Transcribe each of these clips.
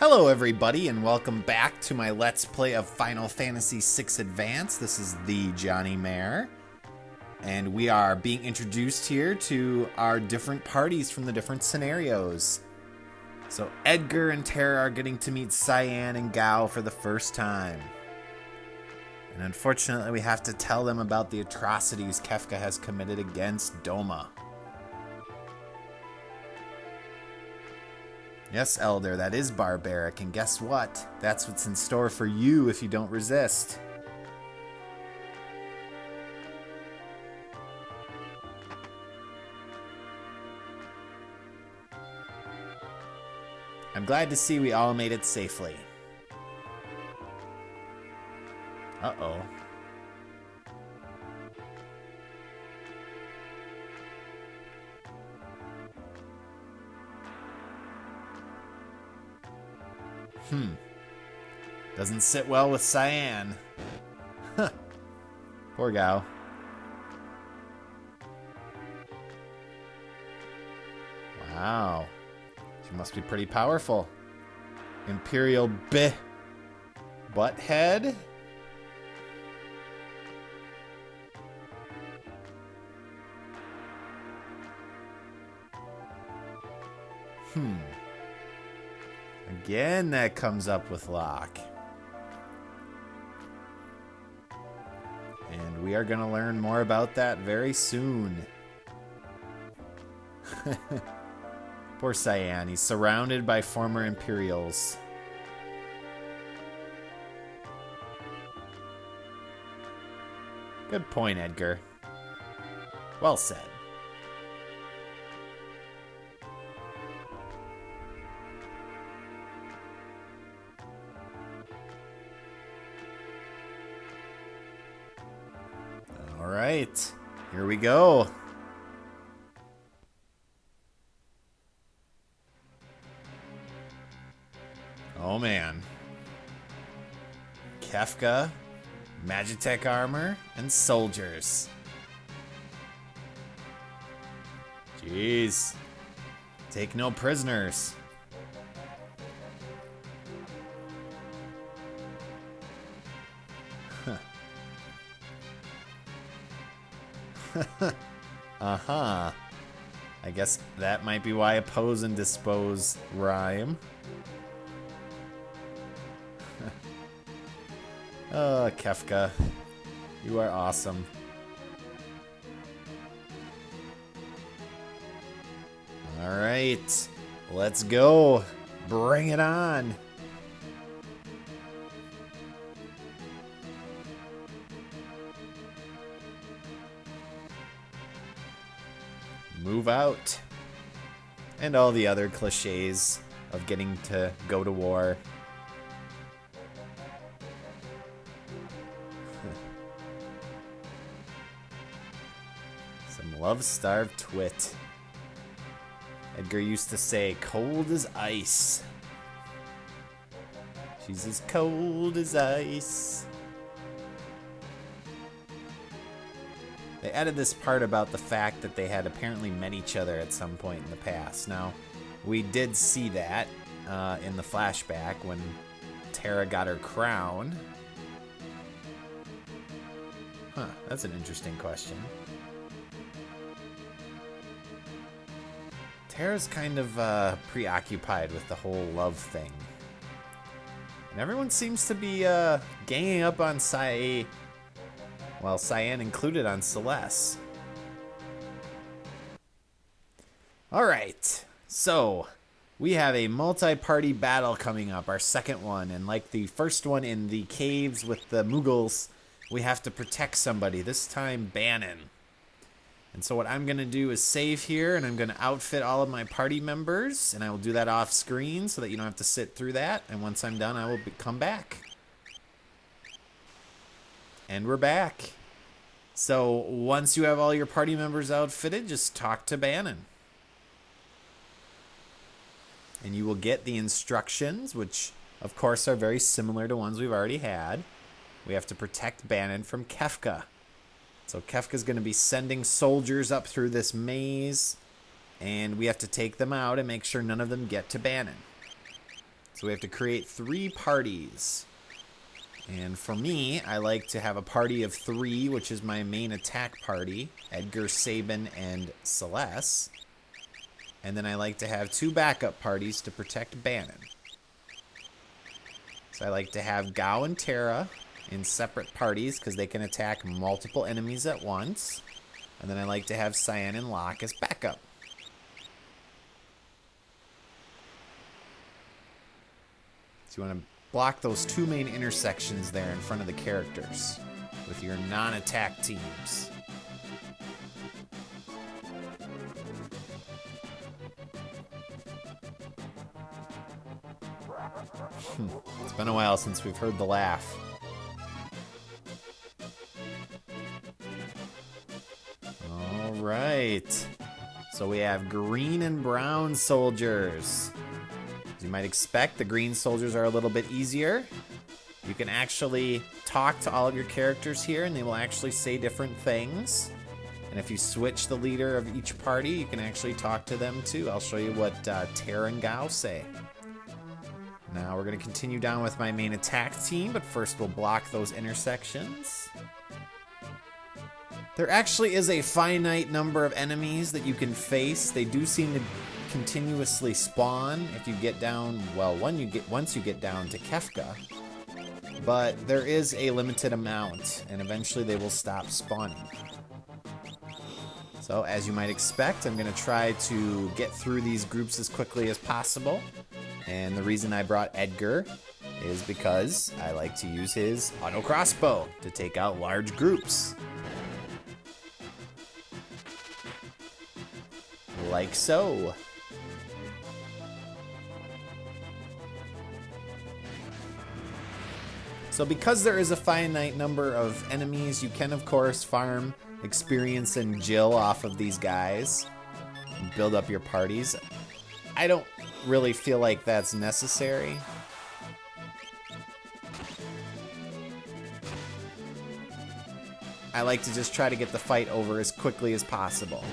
Hello everybody and welcome back to my Let's Play of Final Fantasy VI Advance. This is thejonnymar, and we are being introduced here to our different parties from the different scenarios. So Edgar and Terra are getting to meet Cyan and Gao for the first time. And unfortunately we have to tell them about the atrocities Kefka has committed against Doma. Yes, Elder, that is barbaric, and guess what? That's what's in store for you if you don't resist. I'm glad to see we all made it safely. Uh-oh. Doesn't sit well with Cyan. Huh. Poor Gao. Wow. She must be pretty powerful. Imperial Butthead? Again, that comes up with Locke. And we are going to learn more about that very soon. Poor Cyan. He's surrounded by former Imperials. Good point, Edgar. Well said. All right, here we go. Oh man. Kefka, Magitech armor, and soldiers. Jeez. Take no prisoners. Uh-huh. I guess that might be why oppose and dispose rhyme. Oh, Kefka. You are awesome. Alright. Let's go. Bring it on. Move out. And all the other cliches of getting to go to war. Some love-starved twit. Edgar used to say, cold as ice. She's as cold as ice. They added this part about the fact that they had apparently met each other at some point in the past. Now, we did see that in the flashback when Terra got her crown. Huh, that's an interesting question. Terra's kind of preoccupied with the whole love thing. And everyone seems to be ganging up on Cyan. Well, Cyan included on Celeste. Alright, so we have a multi-party battle coming up, our second one. And like the first one in the caves with the Mughals, we have to protect somebody, this time Banon. And so what I'm going to do is save here, and I'm going to outfit all of my party members, and I will do that off screen so that you don't have to sit through that. And once I'm done, I will come back. And we're back. So once you have all your party members outfitted, just talk to Banon. And you will get the instructions, which of course are very similar to ones we've already had. We have to protect Banon from Kefka. So Kefka's going to be sending soldiers up through this maze, and we have to take them out and make sure none of them get to Banon. So we have to create 3 parties. And for me, I like to have a party of 3, which is my main attack party. Edgar, Sabin, and Celeste. And then I like to have 2 backup parties to protect Bannon. So I like to have Gao and Terra in separate parties because they can attack multiple enemies at once. And then I like to have Cyan and Locke as backup. So you want to block those 2 main intersections there in front of the characters with your non-attack teams. It's been a while since we've heard the laugh. All right. So we have green and brown soldiers. As you might expect, the green soldiers are a little bit easier. You can actually talk to all of your characters here, and they will actually say different things. And if you switch the leader of each party, you can actually talk to them too. I'll show you what Terra and Gao say. Now we're going to continue down with my main attack team, but first we'll block those intersections. There actually is a finite number of enemies that you can face. They do seem to continuously spawn if you get down, well, once you get down to Kefka. But there is a limited amount, and eventually they will stop spawning. So as you might expect, I'm going to try to get through these groups as quickly as possible. And the reason I brought Edgar is because I like to use his auto crossbow to take out large groups. Like so. So because there is a finite number of enemies, you can of course farm experience and Jill off of these guys and build up your parties. I don't really feel like that's necessary. I like to just try to get the fight over as quickly as possible.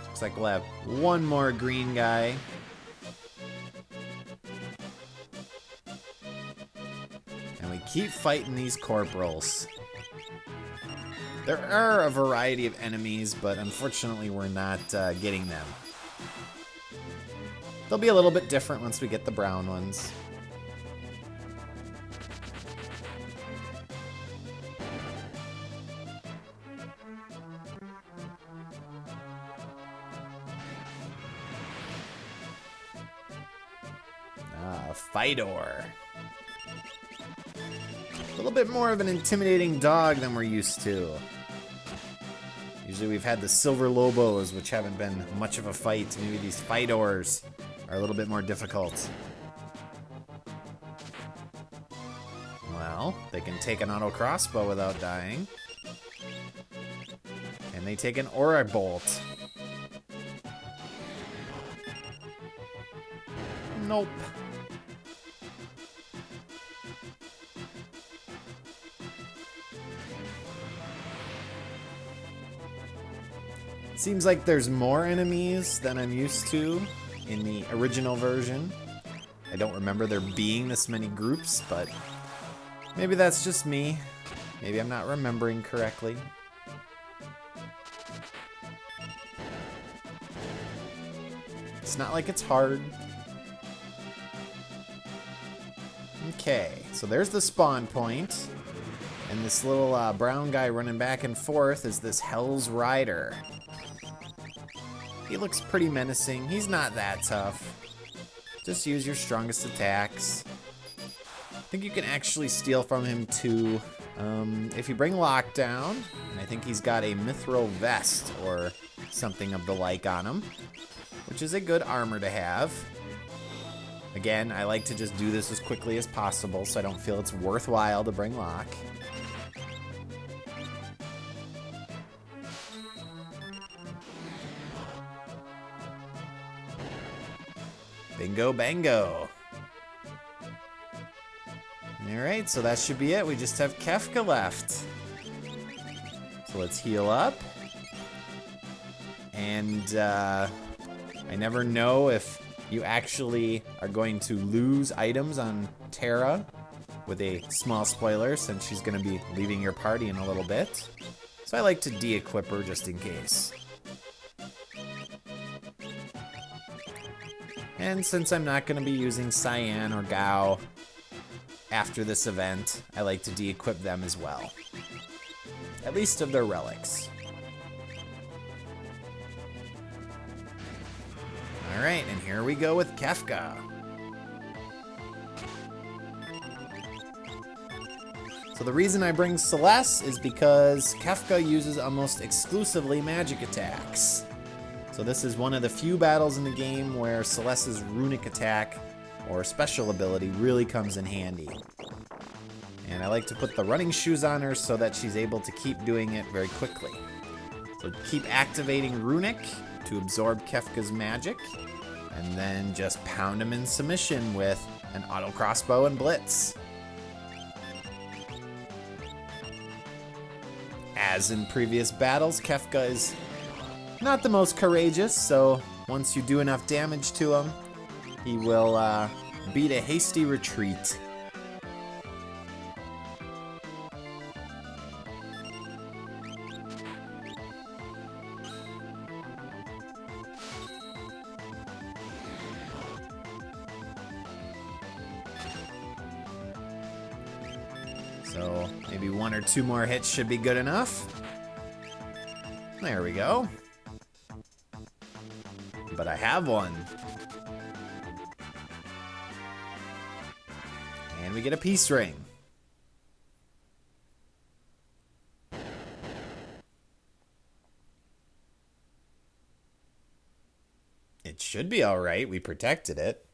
Looks like we'll have one more green guy. And we keep fighting these corporals. There are a variety of enemies, but unfortunately we're not getting them. They'll be a little bit different once we get the brown ones. Fidor. A little bit more of an intimidating dog than we're used to. Usually we've had the Silver Lobos, which haven't been much of a fight. Maybe these Fidors are a little bit more difficult. Well, they can take an auto crossbow without dying. And they take an aura bolt. Nope. Seems like there's more enemies than I'm used to in the original version. I don't remember there being this many groups, but maybe that's just me. Maybe I'm not remembering correctly. It's not like it's hard. Okay, so there's the spawn point. And this little brown guy running back and forth is this Hell's Rider. He looks pretty menacing. He's not that tough. Just use your strongest attacks. I think you can actually steal from him too. If you bring Lockdown, and I think he's got a Mithril Vest or something of the like on him, which is a good armor to have. Again, I like to just do this as quickly as possible so I don't feel it's worthwhile to bring Locke. Bingo bango. Alright, so that should be it. We just have Kefka left. So let's heal up. And I never know if you actually are going to lose items on Terra, with a small spoiler since she's going to be leaving your party in a little bit. So I like to de-equip her just in case. And since I'm not going to be using Cyan or Gao after this event, I like to de-equip them as well. At least of their relics. Alright, and here we go with Kefka. So the reason I bring Celeste is because Kefka uses almost exclusively magic attacks. So this is one of the few battles in the game where Celeste's runic attack or special ability really comes in handy. And I like to put the running shoes on her so that she's able to keep doing it very quickly. So keep activating runic to absorb Kefka's magic, and then just pound him in submission with an auto crossbow and blitz. As in previous battles, Kefka is not the most courageous, so once you do enough damage to him, he will beat a hasty retreat. So maybe 1 or 2 more hits should be good enough. There we go. But I have one. And we get a peace ring. It should be all right. We protected it.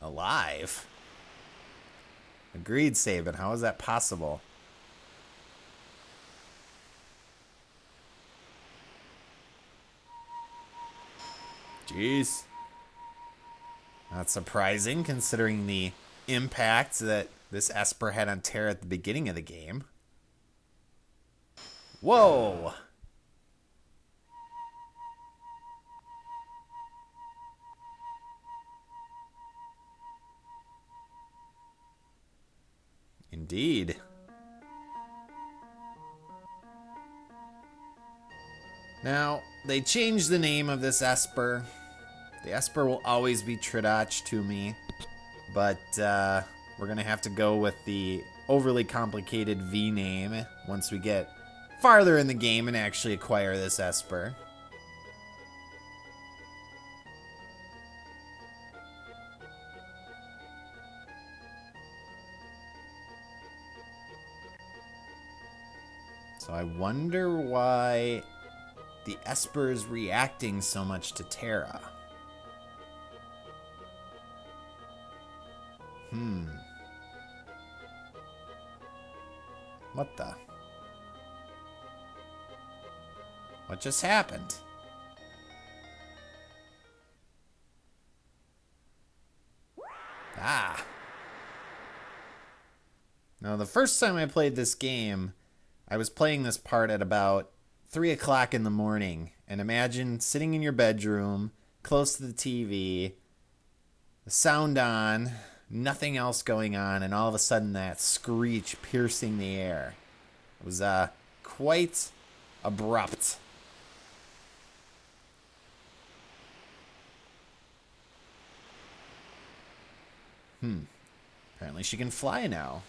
Alive? Agreed, Sabin. How is that possible? Jeez. Not surprising, considering the impact that this Esper had on Terra at the beginning of the game. Whoa! Indeed. Now, they changed the name of this Esper. The Esper will always be Tridach to me, but we're going to have to go with the overly complicated V name once we get farther in the game and actually acquire this Esper. So I wonder why the Esper is reacting so much to Terra. What the? What just happened? Ah. Now, the first time I played this game, I was playing this part at about 3 o'clock in the morning. And imagine sitting in your bedroom, close to the TV, the sound on, nothing else going on, and all of a sudden that screech piercing the air. It was quite abrupt. Apparently she can fly now.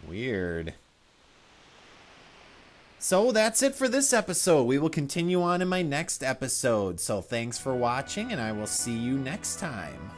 Weird. So that's it for this episode. We will continue on in my next episode. So thanks for watching, and I will see you next time.